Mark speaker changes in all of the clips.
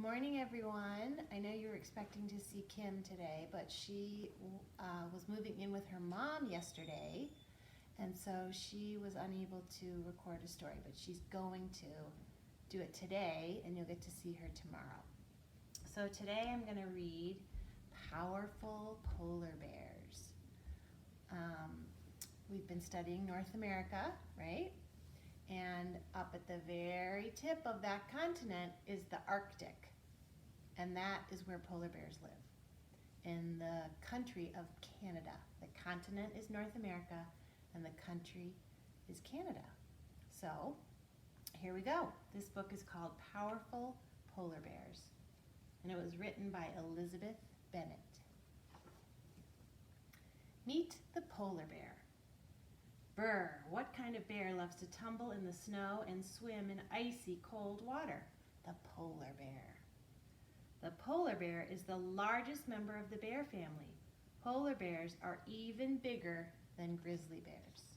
Speaker 1: morning, everyone. I know you were expecting to see Kim today, but she was moving in with her mom yesterday, and so she was unable to record a story, but she's going to do it today, and you'll get to see her tomorrow. So today I'm going to read Powerful Polar Bears. We've been studying North America, right? And up at the very tip of that continent is the Arctic, and that is where polar bears live, in the country of Canada. The continent is North America, and the country is Canada. So, here we go. This book is called Powerful Polar Bears, and it was written by Elizabeth Bennett. Meet the polar bear. Brr, what kind of bear loves to tumble in the snow and swim in icy cold water? The polar bear. The polar bear is the largest member of the bear family. Polar bears are even bigger than grizzly bears.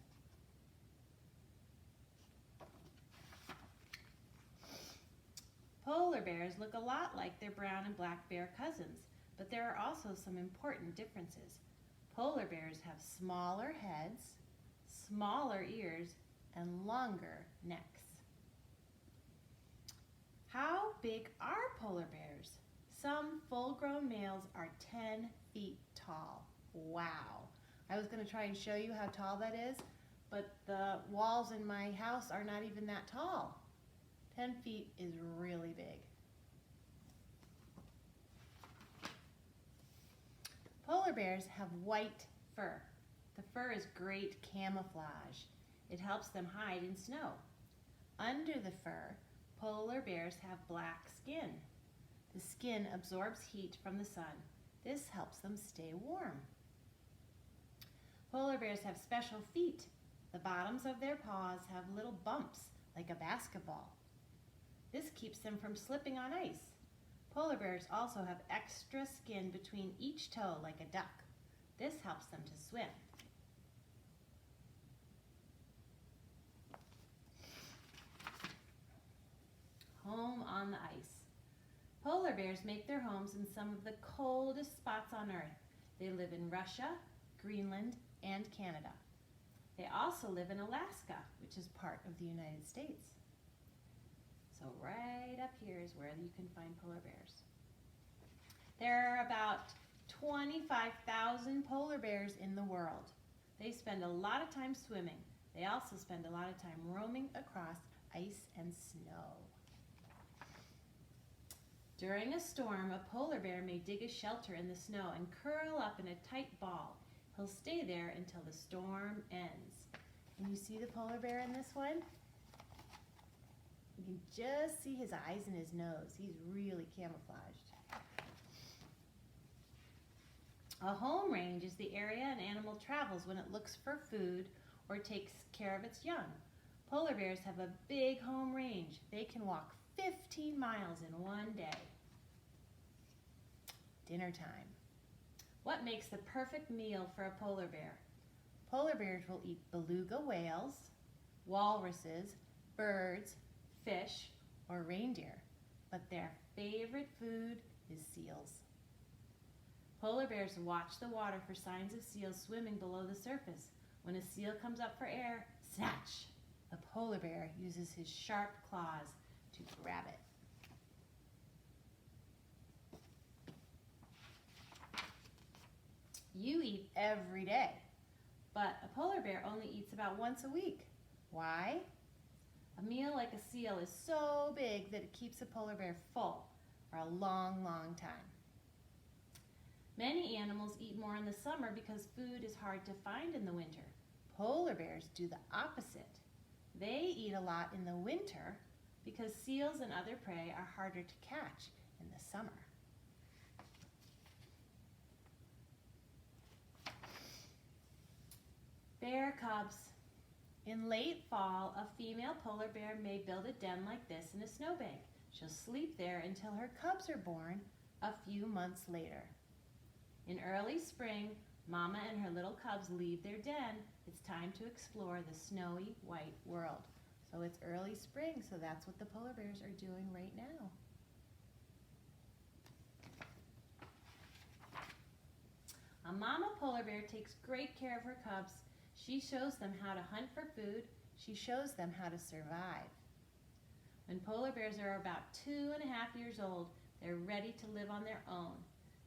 Speaker 1: Polar bears look a lot like their brown and black bear cousins, but there are also some important differences. Polar bears have smaller heads, smaller ears, and longer necks. How big are polar bears? Some full-grown males are 10 feet tall. Wow. I was going to try and show you how tall that is, but the walls in my house are not even that tall. 10 feet is really big. Polar bears have white fur. The fur is great camouflage. It helps them hide in snow. Under the fur, polar bears have black skin. The skin absorbs heat from the sun. This helps them stay warm. Polar bears have special feet. The bottoms of their paws have little bumps like a basketball. This keeps them from slipping on ice. Polar bears also have extra skin between each toe like a duck. This helps them to swim. Home on the ice. Polar bears make their homes in some of the coldest spots on Earth. They live in Russia, Greenland, and Canada. They also live in Alaska, which is part of the United States. So right up here is where you can find polar bears. There are about 25,000 polar bears in the world. They spend a lot of time swimming. They also spend a lot of time roaming across ice and snow. During a storm, a polar bear may dig a shelter in the snow and curl up in a tight ball. He'll stay there until the storm ends. Can you see the polar bear in this one? You can just see his eyes and his nose. He's really camouflaged. A home range is the area an animal travels when it looks for food or takes care of its young. Polar bears have a big home range. They can walk 15 miles in one day. Dinner time. What makes the perfect meal for a polar bear? Polar bears will eat beluga whales, walruses, birds, fish, or reindeer, but their favorite food is seals. Polar bears watch the water for signs of seals swimming below the surface. When a seal comes up for air, snatch! The polar bear uses his sharp claws to grab it. You eat every day, but a polar bear only eats about once a week. Why? A meal like a seal is so big that it keeps a polar bear full for a long, long time. Many animals eat more in the summer because food is hard to find in the winter. Polar bears do the opposite. They eat a lot in the winter because seals and other prey are harder to catch in the summer. Bear cubs. In late fall, a female polar bear may build a den like this in a snowbank. She'll sleep there until her cubs are born a few months later. In early spring, Mama and her little cubs leave their den. It's time to explore the snowy white world. So it's early spring, so that's what the polar bears are doing right now. Mama polar bear takes great care of her cubs. She shows them how to hunt for food. She shows them how to survive. When polar bears are about 2.5 years old, they're ready to live on their own.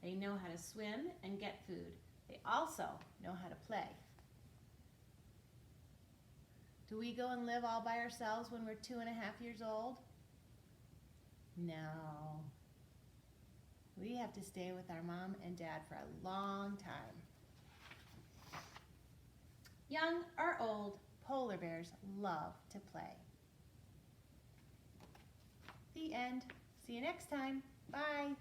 Speaker 1: They know how to swim and get food. They also know how to play. Do we go and live all by ourselves when we're 2.5 years old? No. We have to stay with our mom and dad for a long time. Young or old, polar bears love to play. The end. See you next time. Bye.